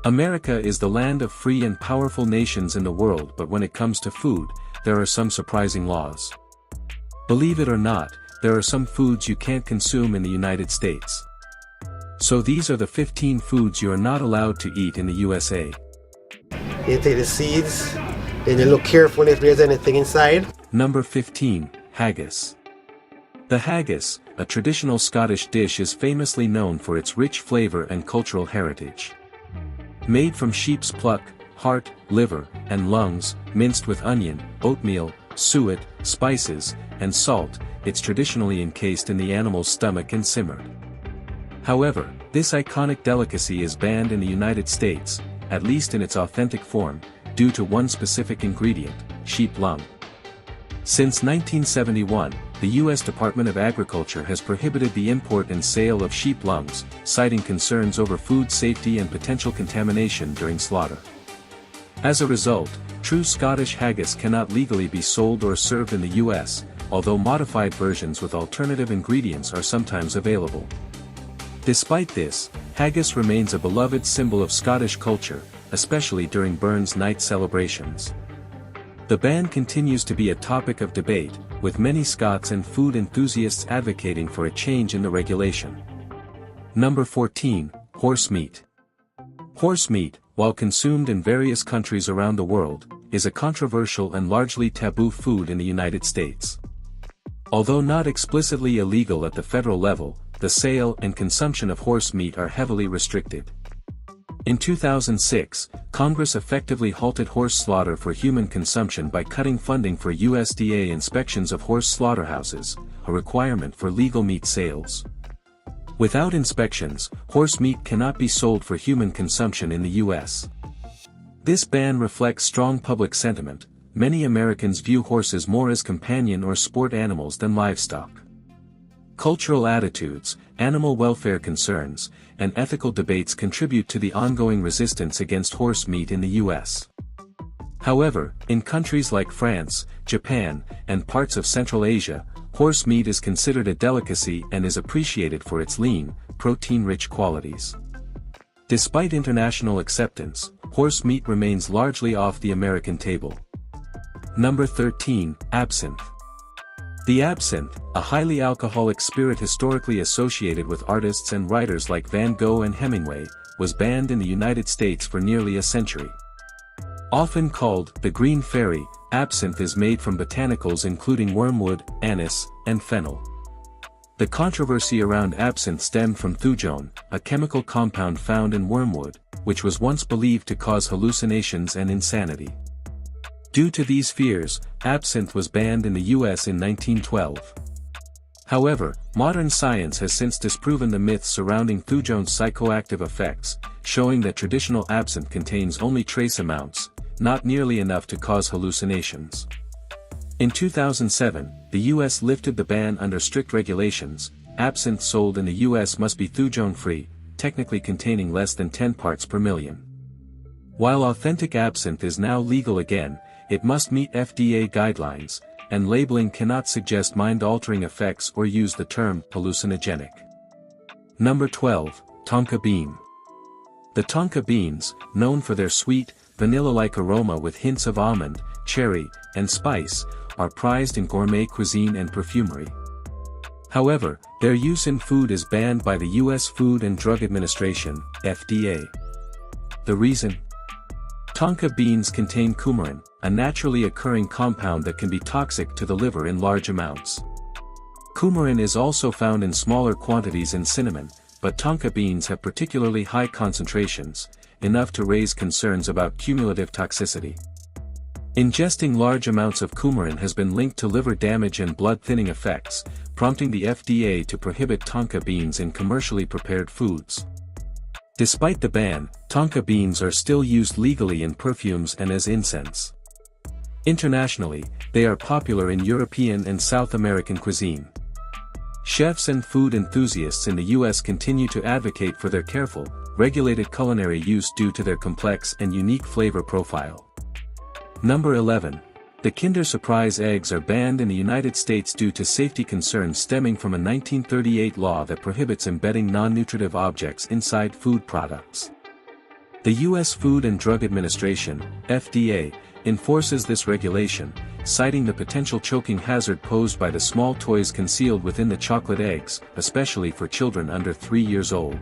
America is the land of free and powerful nations in the world, but when it comes to food, there are some surprising laws. Believe it or not, there are some foods you can't consume in the United States. So these are the 15 foods you are not allowed to eat in the USA. You take the seeds, then you look carefully if there's anything inside. Number 15, haggis. The haggis, a traditional Scottish dish, is famously known for its rich flavor and cultural heritage. Made from sheep's pluck, heart, liver, and lungs, minced with onion, oatmeal, suet, spices, and salt, it's traditionally encased in the animal's stomach and simmered. However, this iconic delicacy is banned in the United States, at least in its authentic form, due to one specific ingredient, sheep lung. Since 1971, the U.S. Department of Agriculture has prohibited the import and sale of sheep lungs, citing concerns over food safety and potential contamination during slaughter. As a result, true Scottish haggis cannot legally be sold or served in the U.S., although modified versions with alternative ingredients are sometimes available. Despite this, haggis remains a beloved symbol of Scottish culture, especially during Burns Night celebrations. The ban continues to be a topic of debate, with many Scots and food enthusiasts advocating for a change in the regulation. Number 14, horse meat. Horse meat, while consumed in various countries around the world, is a controversial and largely taboo food in the United States. Although not explicitly illegal at the federal level, the sale and consumption of horse meat are heavily restricted. In 2006, Congress effectively halted horse slaughter for human consumption by cutting funding for USDA inspections of horse slaughterhouses, a requirement for legal meat sales. Without inspections, horse meat cannot be sold for human consumption in the U.S. This ban reflects strong public sentiment. Many Americans view horses more as companion or sport animals than livestock. Cultural attitudes, animal welfare concerns, and ethical debates contribute to the ongoing resistance against horse meat in the U.S. However, in countries like France, Japan, and parts of Central Asia, horse meat is considered a delicacy and is appreciated for its lean, protein-rich qualities. Despite international acceptance, horse meat remains largely off the American table. Number 13, absinthe. The absinthe, a highly alcoholic spirit historically associated with artists and writers like Van Gogh and Hemingway, was banned in the United States for nearly a century. Often called the Green Fairy, absinthe is made from botanicals including wormwood, anise, and fennel. The controversy around absinthe stemmed from thujone, a chemical compound found in wormwood, which was once believed to cause hallucinations and insanity. Due to these fears, absinthe was banned in the U.S. in 1912. However, modern science has since disproven the myths surrounding thujone's psychoactive effects, showing that traditional absinthe contains only trace amounts, not nearly enough to cause hallucinations. In 2007, the U.S. lifted the ban under strict regulations. Absinthe sold in the U.S. must be thujone-free, technically containing less than 10 parts per million. While authentic absinthe is now legal again, it must meet FDA guidelines, and labeling cannot suggest mind-altering effects or use the term hallucinogenic. Number 12, tonka bean. The tonka beans, known for their sweet, vanilla-like aroma with hints of almond, cherry, and spice, are prized in gourmet cuisine and perfumery. However, their use in food is banned by the U.S. Food and Drug Administration, FDA. The reason? Tonka beans contain coumarin, a naturally occurring compound that can be toxic to the liver in large amounts. Coumarin is also found in smaller quantities in cinnamon, but tonka beans have particularly high concentrations, enough to raise concerns about cumulative toxicity. Ingesting large amounts of coumarin has been linked to liver damage and blood-thinning effects, prompting the FDA to prohibit tonka beans in commercially prepared foods. Despite the ban, tonka beans are still used legally in perfumes and as incense. Internationally, they are popular in European and South American cuisine. Chefs and food enthusiasts in the U.S. continue to advocate for their careful, regulated culinary use due to their complex and unique flavor profile. Number 11. The Kinder Surprise eggs are banned in the United States due to safety concerns stemming from a 1938 law that prohibits embedding non-nutritive objects inside food products. The U.S. Food and Drug Administration, FDA, enforces this regulation, citing the potential choking hazard posed by the small toys concealed within the chocolate eggs, especially for children under 3 years old.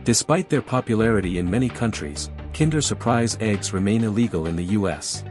Despite their popularity in many countries, Kinder Surprise eggs remain illegal in the U.S.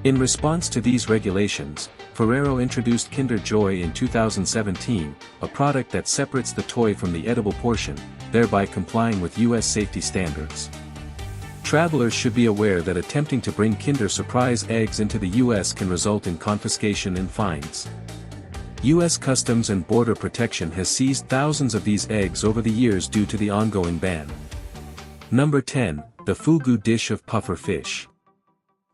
In response to these regulations, Ferrero introduced Kinder Joy in 2017, a product that separates the toy from the edible portion, thereby complying with U.S. safety standards. Travelers should be aware that attempting to bring Kinder Surprise eggs into the U.S. can result in confiscation and fines. U.S. Customs and Border Protection has seized thousands of these eggs over the years due to the ongoing ban. Number 10, the fugu dish of puffer fish.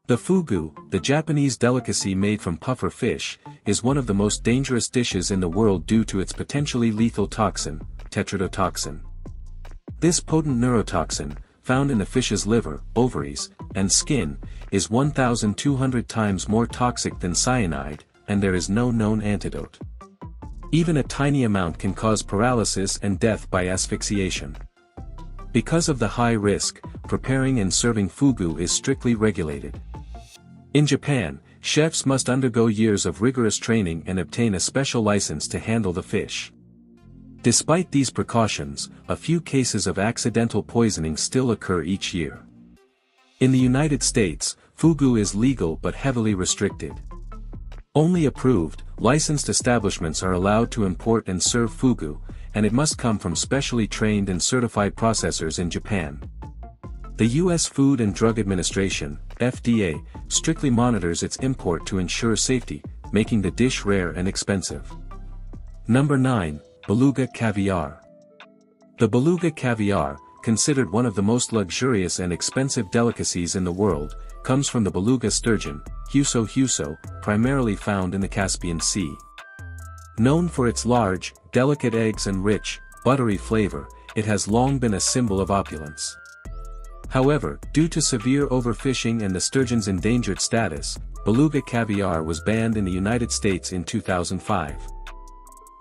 The fugu, the Japanese delicacy made from puffer fish, is one of the most dangerous dishes in the world due to its potentially lethal toxin, tetrodotoxin. This potent neurotoxin, found in the fish's liver, ovaries, and skin, is 1,200 times more toxic than cyanide, and there is no known antidote. Even a tiny amount can cause paralysis and death by asphyxiation. Because of the high risk, preparing and serving fugu is strictly regulated. In Japan, chefs must undergo years of rigorous training and obtain a special license to handle the fish. Despite these precautions, a few cases of accidental poisoning still occur each year. In the United States, fugu is legal but heavily restricted. Only approved, licensed establishments are allowed to import and serve fugu, and it must come from specially trained and certified processors in Japan. The U.S. Food and Drug Administration, FDA, strictly monitors its import to ensure safety, making the dish rare and expensive. Number 9. Beluga caviar. The beluga caviar, considered one of the most luxurious and expensive delicacies in the world, comes from the beluga sturgeon, huso, primarily found in the Caspian Sea. Known for its large, delicate eggs and rich, buttery flavor, it has long been a symbol of opulence. However, due to severe overfishing and the sturgeon's endangered status, beluga caviar was banned in the United States in 2005.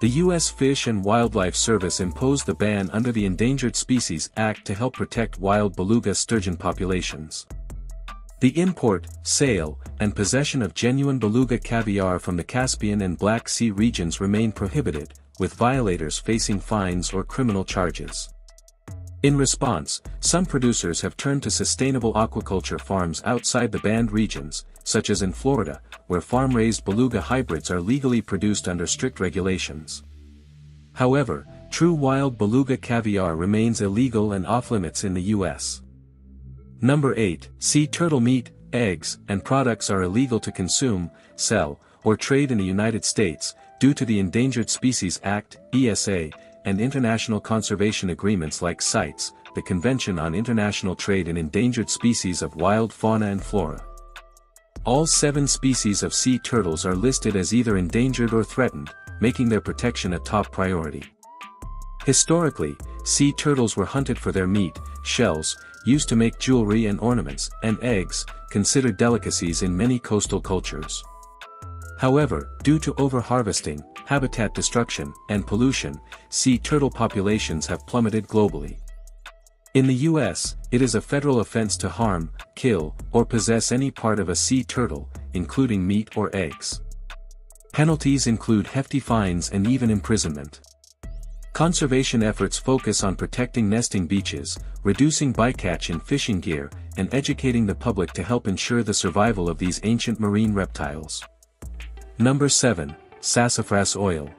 The U.S. Fish and Wildlife Service imposed the ban under the Endangered Species Act to help protect wild beluga sturgeon populations. The import, sale, and possession of genuine beluga caviar from the Caspian and Black Sea regions remain prohibited, with violators facing fines or criminal charges. In response, some producers have turned to sustainable aquaculture farms outside the banned regions, such as in Florida, where farm-raised beluga hybrids are legally produced under strict regulations. However, true wild beluga caviar remains illegal and off-limits in the U.S. Number 8, sea turtle meat, eggs, and products are illegal to consume, sell, or trade in the United States, due to the Endangered Species Act, ESA, and international conservation agreements like CITES, the Convention on International Trade in Endangered Species of Wild Fauna and Flora. All 7 species of sea turtles are listed as either endangered or threatened, making their protection a top priority. Historically, sea turtles were hunted for their meat, shells, used to make jewelry and ornaments, and eggs, considered delicacies in many coastal cultures. However, due to overharvesting, habitat destruction, and pollution, sea turtle populations have plummeted globally. In the U.S., it is a federal offense to harm, kill, or possess any part of a sea turtle, including meat or eggs. Penalties include hefty fines and even imprisonment. Conservation efforts focus on protecting nesting beaches, reducing bycatch in fishing gear, and educating the public to help ensure the survival of these ancient marine reptiles. Number 7. Sassafras oil.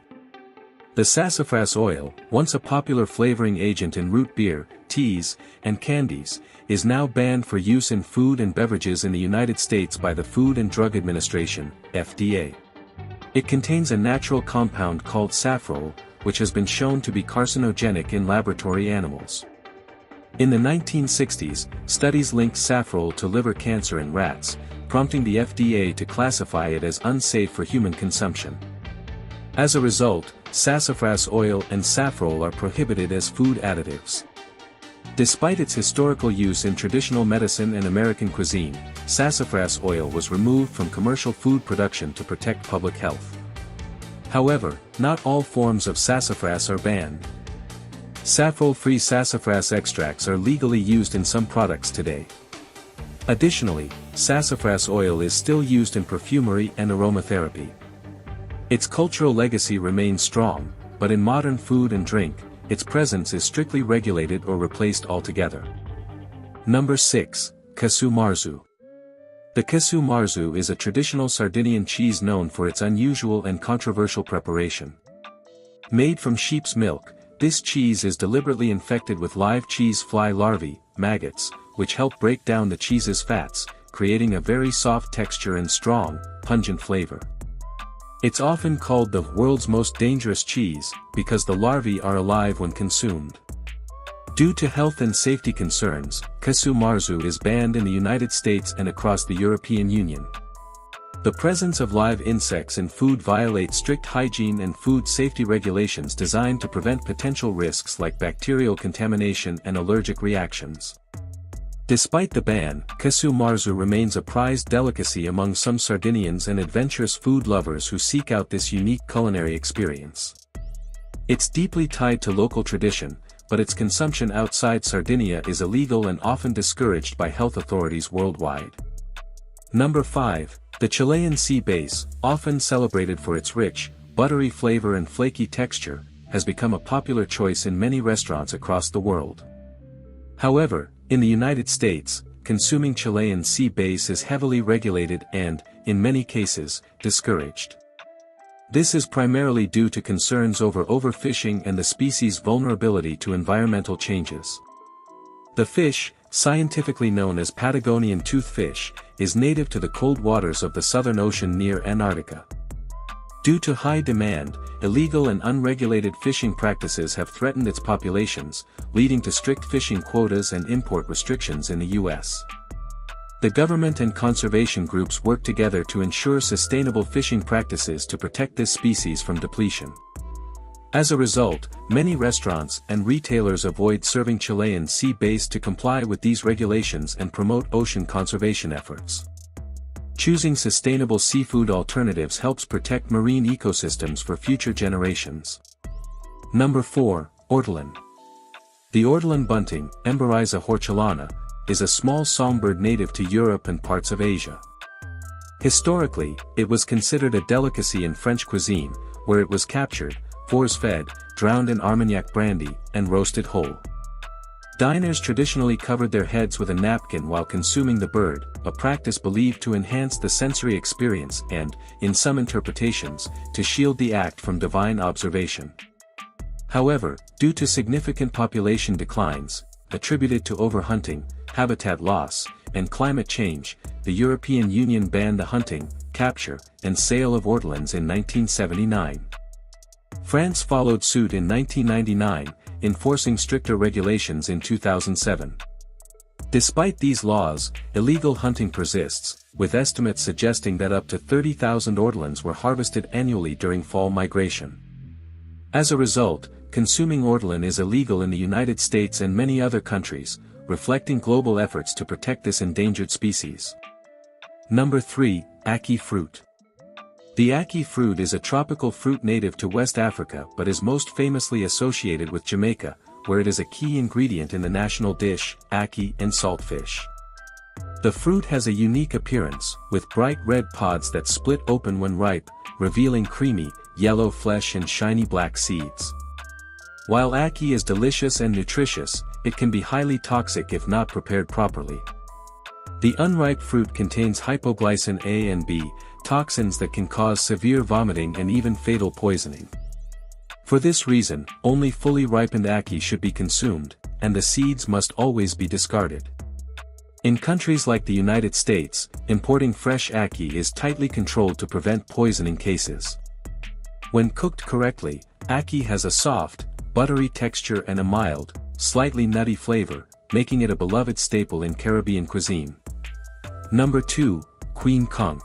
The sassafras oil, once a popular flavoring agent in root beer, teas, and candies, is now banned for use in food and beverages in the United States by the Food and Drug Administration, FDA. It contains a natural compound called safrole, which has been shown to be carcinogenic in laboratory animals. In the 1960s, studies linked safrole to liver cancer in rats, prompting the FDA to classify it as unsafe for human consumption. As a result, sassafras oil and safrole are prohibited as food additives. Despite its historical use in traditional medicine and American cuisine, sassafras oil was removed from commercial food production to protect public health. However, not all forms of sassafras are banned. Saffrole-free sassafras extracts are legally used in some products today. Additionally, sassafras oil is still used in perfumery and aromatherapy. Its cultural legacy remains strong, but in modern food and drink, its presence is strictly regulated or replaced altogether. Number 6. Casu Marzu. The casu marzu is a traditional Sardinian cheese known for its unusual and controversial preparation. Made from sheep's milk, this cheese is deliberately infected with live cheese fly larvae, maggots, which help break down the cheese's fats, creating a very soft texture and strong, pungent flavor. It's often called the world's most dangerous cheese, because the larvae are alive when consumed. Due to health and safety concerns, casu marzu is banned in the United States and across the European Union. The presence of live insects in food violates strict hygiene and food safety regulations designed to prevent potential risks like bacterial contamination and allergic reactions. Despite the ban, casu marzu remains a prized delicacy among some Sardinians and adventurous food lovers who seek out this unique culinary experience. It's deeply tied to local tradition, but its consumption outside Sardinia is illegal and often discouraged by health authorities worldwide. Number 5. The Chilean sea bass, often celebrated for its rich, buttery flavor and flaky texture, has become a popular choice in many restaurants across the world. However, in the United States, consuming Chilean sea bass is heavily regulated and, in many cases, discouraged. This is primarily due to concerns over overfishing and the species' vulnerability to environmental changes. The fish, scientifically known as Patagonian toothfish, is native to the cold waters of the Southern Ocean near Antarctica. Due to high demand, illegal and unregulated fishing practices have threatened its populations, leading to strict fishing quotas and import restrictions in the U.S. The government and conservation groups work together to ensure sustainable fishing practices to protect this species from depletion. As a result, many restaurants and retailers avoid serving Chilean sea bass to comply with these regulations and promote ocean conservation efforts. Choosing sustainable seafood alternatives helps protect marine ecosystems for future generations. Number 4. Ortolan. The ortolan bunting, Emberiza hortulana, is a small songbird native to Europe and parts of Asia. Historically, it was considered a delicacy in French cuisine, where it was captured, force-fed, drowned in Armagnac brandy, and roasted whole. Diners traditionally covered their heads with a napkin while consuming the bird, a practice believed to enhance the sensory experience and, in some interpretations, to shield the act from divine observation. However, due to significant population declines, attributed to overhunting, habitat loss, and climate change, the European Union banned the hunting, capture, and sale of ortolans in 1979. France followed suit in 1999, enforcing stricter regulations in 2007. Despite these laws, illegal hunting persists, with estimates suggesting that up to 30,000 ortolans were harvested annually during fall migration. As a result, consuming ortolan is illegal in the United States and many other countries, reflecting global efforts to protect this endangered species. Number 3. Ackee fruit. The ackee fruit is a tropical fruit native to West Africa but is most famously associated with Jamaica, where it is a key ingredient in the national dish, ackee and saltfish. The fruit has a unique appearance, with bright red pods that split open when ripe, revealing creamy, yellow flesh and shiny black seeds. While ackee is delicious and nutritious, it can be highly toxic if not prepared properly. The unripe fruit contains hypoglycin A and B, toxins that can cause severe vomiting and even fatal poisoning. For this reason, only fully ripened ackee should be consumed, and the seeds must always be discarded. In countries like the United States, importing fresh ackee is tightly controlled to prevent poisoning cases. When cooked correctly, ackee has a soft, buttery texture and a mild, slightly nutty flavor, making it a beloved staple in Caribbean cuisine. Number 2. Queen conch.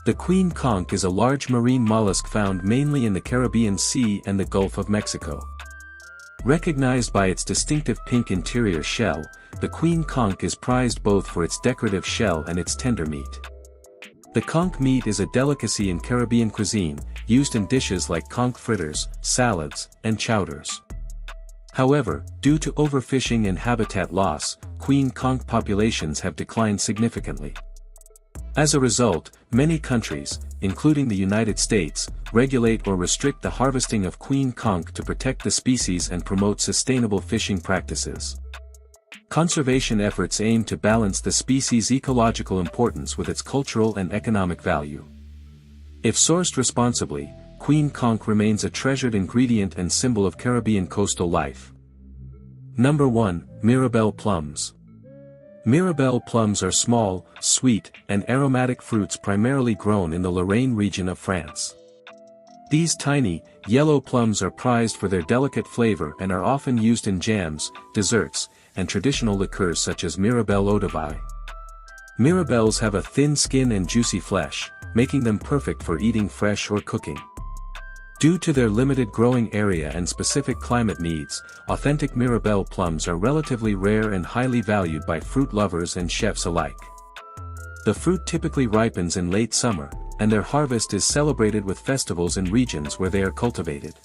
The queen conch is a large marine mollusk found mainly in the Caribbean Sea and the Gulf of Mexico. Recognized by its distinctive pink interior shell, the queen conch is prized both for its decorative shell and its tender meat. The conch meat is a delicacy in Caribbean cuisine, used in dishes like conch fritters, salads, and chowders. However, due to overfishing and habitat loss, queen conch populations have declined significantly. As a result, many countries, including the United States, regulate or restrict the harvesting of queen conch to protect the species and promote sustainable fishing practices. Conservation efforts aim to balance the species' ecological importance with its cultural and economic value. If sourced responsibly, queen conch remains a treasured ingredient and symbol of Caribbean coastal life. Number 1. Mirabelle plums. Mirabelle plums are small, sweet, and aromatic fruits primarily grown in the Lorraine region of France. These tiny, yellow plums are prized for their delicate flavor and are often used in jams, desserts, and traditional liqueurs such as Mirabelle eau de vie. Mirabelles have a thin skin and juicy flesh, making them perfect for eating fresh or cooking. Due to their limited growing area and specific climate needs, authentic Mirabelle plums are relatively rare and highly valued by fruit lovers and chefs alike. The fruit typically ripens in late summer, and their harvest is celebrated with festivals in regions where they are cultivated.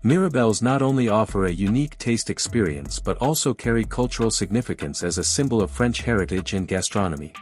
Mirabelles not only offer a unique taste experience but also carry cultural significance as a symbol of French heritage and gastronomy.